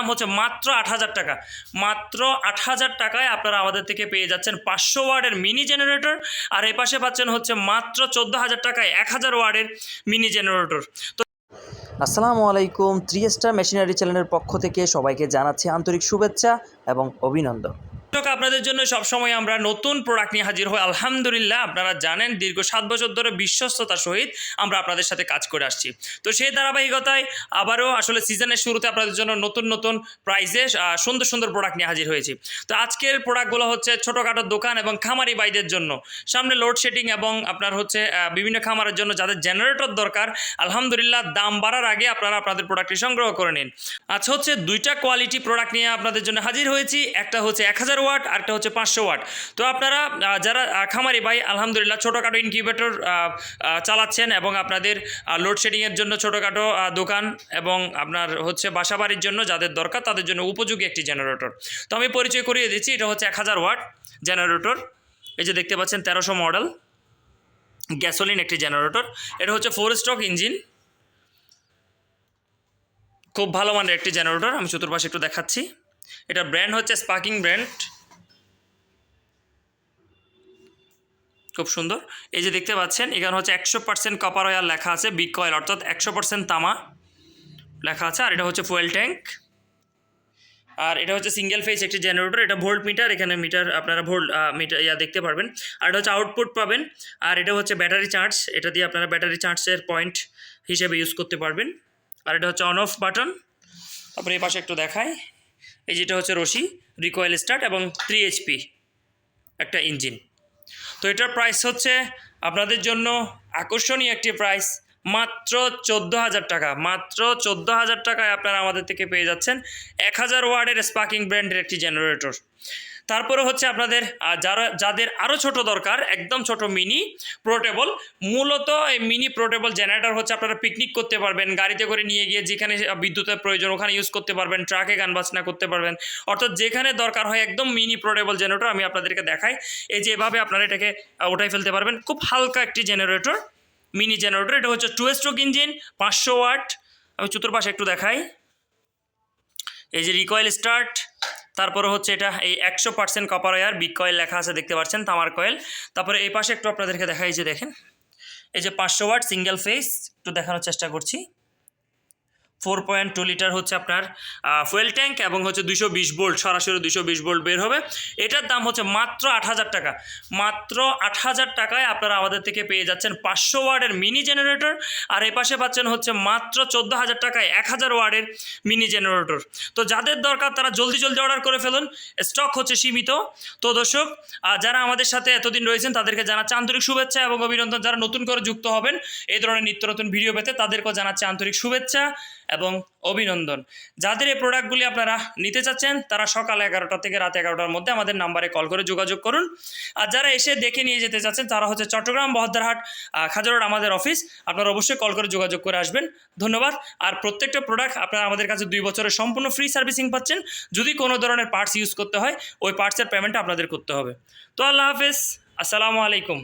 দাম হচ্ছে মাত্র ৮,০০০ টাকা। মাত্র ৮,০০০ টাকায় আপনারা আমাদের থেকে পেয়ে যাচ্ছেন 500 ওয়াটের মিনি জেনারেটর, আর এই পাশে পাচ্ছেন হচ্ছে মাত্র 14,০০০ টাকায় ১,০০০ ওয়াটের মিনি জেনারেটর। তো আসসালামু আলাইকুম, 3 স্টার মেশিনারি চ্যানেলের পক্ষ থেকে সবাইকে জানাচ্ছি আন্তরিক শুভেচ্ছা এবং অভিনন্দন। আপনাদের জন্য সবসময় আমরা নতুন প্রোডাক্ট নিয়ে হাজির হই। আলহামদুলিল্লাহ, আপনারা জানেন দীর্ঘ 7 বছর ধরে বিশ্বস্ততার সহিত আমরা আপনাদের সাথে কাজ করে আসছি। তো সেই ধারাবাহিকতায় আবারও আসলে সিজনের শুরুতে আপনাদের জন্য নতুন নতুন প্রাইসে সুন্দর সুন্দর প্রোডাক্ট নিয়ে হাজির হয়েছি। তো আজকের প্রোডাক্টগুলো হচ্ছে ছোটোখাটো দোকান এবং খামারি ভাইদের জন্য, সামনে লোডশেডিং এবং আপনার হচ্ছে বিভিন্ন খামারের জন্য যাদের জেনারেটর দরকার, আলহামদুলিল্লাহ দাম বাড়ার আগে আপনারা আপনাদের প্রোডাক্টটি সংগ্রহ করে নিন। আচ্ছা, হচ্ছে দুইটা কোয়ালিটি প্রোডাক্ট নিয়ে আপনাদের জন্য হাজির হয়েছি। একটা হচ্ছে ১,০০০ ওয়াট, আরেকটা হচ্ছে 500 ওয়াট। তো আপনারা যারা খামারি ভাই আলহামদুলিল্লাহ ছোটোখাটো ইনকিউবেটর চালাচ্ছেন এবং আপনাদের লোডশেডিংয়ের জন্য ছোটোখাটো দোকান এবং আপনার হচ্ছে বাসাবাড়ির জন্য যাদের দরকার তাদের জন্য উপযোগী একটি জেনারেটর। তো আমি পরিচয় করিয়ে দিচ্ছি, এটা হচ্ছে ১,০০০ ওয়াট জেনারেটর। এই যে দেখতে পাচ্ছেন ১৩০০ মডেল গ্যাসোলিন একটি জেনারেটর। এটা হচ্ছে 4 স্ট্রোক ইঞ্জিন, খুব ভালো মানের একটি জেনারেটর। আমি চতুর্পাশে একটু দেখাচ্ছি। এটা ব্র্যান্ড হচ্ছে স্পার্কিং ব্র্যান্ড, খুব সুন্দর। এই যে দেখতে পাচ্ছেন এখানে হচ্ছে 100% কপার ওয়্যার লেখা আছে, বিগ কয়েল অর্থাৎ 100% তামা লেখা আছে। আর এটা হচ্ছে ফুয়েল ট্যাঙ্ক, আর এটা হচ্ছে সিঙ্গেল ফেজ একটি জেনারেটর। এটা ভোল্ট মিটার, এখানে মিটার আপনারা ভোল্ট মিটার দেখতে পারবেন। আর এটা হচ্ছে আউটপুট পাবেন। আর এটা হচ্ছে ব্যাটারি চার্জ, এটা দিয়ে আপনারা ব্যাটারি চার্জের পয়েন্ট হিসেবে ইউজ করতে পারবেন। আর এটা হচ্ছে অন অফ বাটন। তারপরে এই পাশে একটু দেখাই, এই যেটা হচ্ছে রশি, রিকয়েল স্টার্ট এবং 3 HP একটা ইঞ্জিন। তো এটার প্রাইস হচ্ছে আপনাদের জন্য আকর্ষণীয় একটি প্রাইস, মাত্র 14,০০০ টাকা। মাত্র 14,০০০ টাকায় আপনারা আমাদের থেকে পেয়ে যাচ্ছেন ১,০০০ ওয়াটের স্পার্কিং ব্র্যান্ডের একটি জেনারেটর। তারপরে হচ্ছে আপনাদের যাদের আরও ছোট দরকার, একদম ছোট মিনি পোর্টেবল, মূলত এই মিনি পোর্টেবল জেনারেটর হচ্ছে আপনারা পিকনিক করতে পারবেন, গাড়িতে করে নিয়ে গিয়ে যেখানে বিদ্যুতের প্রয়োজন ওখানে ইউজ করতে পারবেন, ট্রাকে গান বাজনা করতে পারবেন, অর্থাৎ যেখানে দরকার হয় একদম মিনি পোর্টেবল জেনারেটর আমি আপনাদেরকে দেখাই। এই যে এভাবে আপনারা এটাকে উঠাই ফেলতে পারবেন, খুব হালকা একটি জেনারেটর, মিনি জেনারেটর। এটা হচ্ছে 2 স্ট্রোক ইঞ্জিন, 500 ওয়াট। আমি চতুর্পাশে একটু দেখাই, এই যে রিকয়েল স্টার্ট। তারপরে হচ্ছে এটা এই 100% কপার ওয়্যার, বিগ কয়েল লেখা আছে দেখতে পাচ্ছেন, তামার কয়েল। তারপরে এই পাশে একটু আপনাদেরকে দেখাই, যে দেখেন এই যে 500 ওয়াট সিঙ্গেল ফেজ, একটু দেখানোর চেষ্টা করছি। 4.2 লিটার হচ্ছে আপনার ফুয়েল ট্যাঙ্ক এবং হচ্ছে 220 ভোল্ট, সরাসরি 220 ভোল্ট বের হবে। এটার দাম হচ্ছে মাত্র ৮,০০০ টাকা। মাত্র ৮,০০০ টাকায় আপনারা আমাদের থেকে পেয়ে যাচ্ছেন 500 ওয়াটের মিনি জেনারেটর, আর এই পাশে পাচ্ছেন হচ্ছে মাত্র 14,০০০ টাকায় ১,০০০ ওয়াটের মিনি জেনারেটর। তো যাদের দরকার তারা জলদি জলদি অর্ডার করে ফেলুন, স্টক হচ্ছে সীমিত। তো দর্শক, যারা আমাদের সাথে এতদিন রয়েছেন তাদেরকে জানাচ্ছি আন্তরিক শুভেচ্ছা এবং অভিনন্দন। যারা নতুন করে যুক্ত হবেন এই ধরনের নিত্য নতুন ভিডিও পেতে তাদেরকেও জানাচ্ছি আন্তরিক শুভেচ্ছা এবং অভিনন্দন। যাদের এই প্রোডাক্টগুলি আপনারা নিতে চাচ্ছেন তারা সকাল 11টা থেকে রাত 11টার মধ্যে আমাদের নাম্বারে কল করে যোগাযোগ করুন। আর যারা এসে দেখে নিয়ে যেতে চাচ্ছেন তারা হচ্ছে চট্টগ্রাম বহদ্দারহাট খাজারোড আমাদের অফিস, আপনারা অবশ্যই কল করে যোগাযোগ করে আসবেন। ধন্যবাদ। আর প্রত্যেকটা প্রোডাক্ট আপনারা আমাদের কাছে 2 বছরের সম্পূর্ণ ফ্রি সার্ভিসিং পাচ্ছেন। যদি কোনো ধরনের পার্টস ইউজ করতে হয় ওই পার্টসের পেমেন্টটা আপনাদের করতে হবে। তো আল্লাহ হাফেজ, আসসালামু আলাইকুম।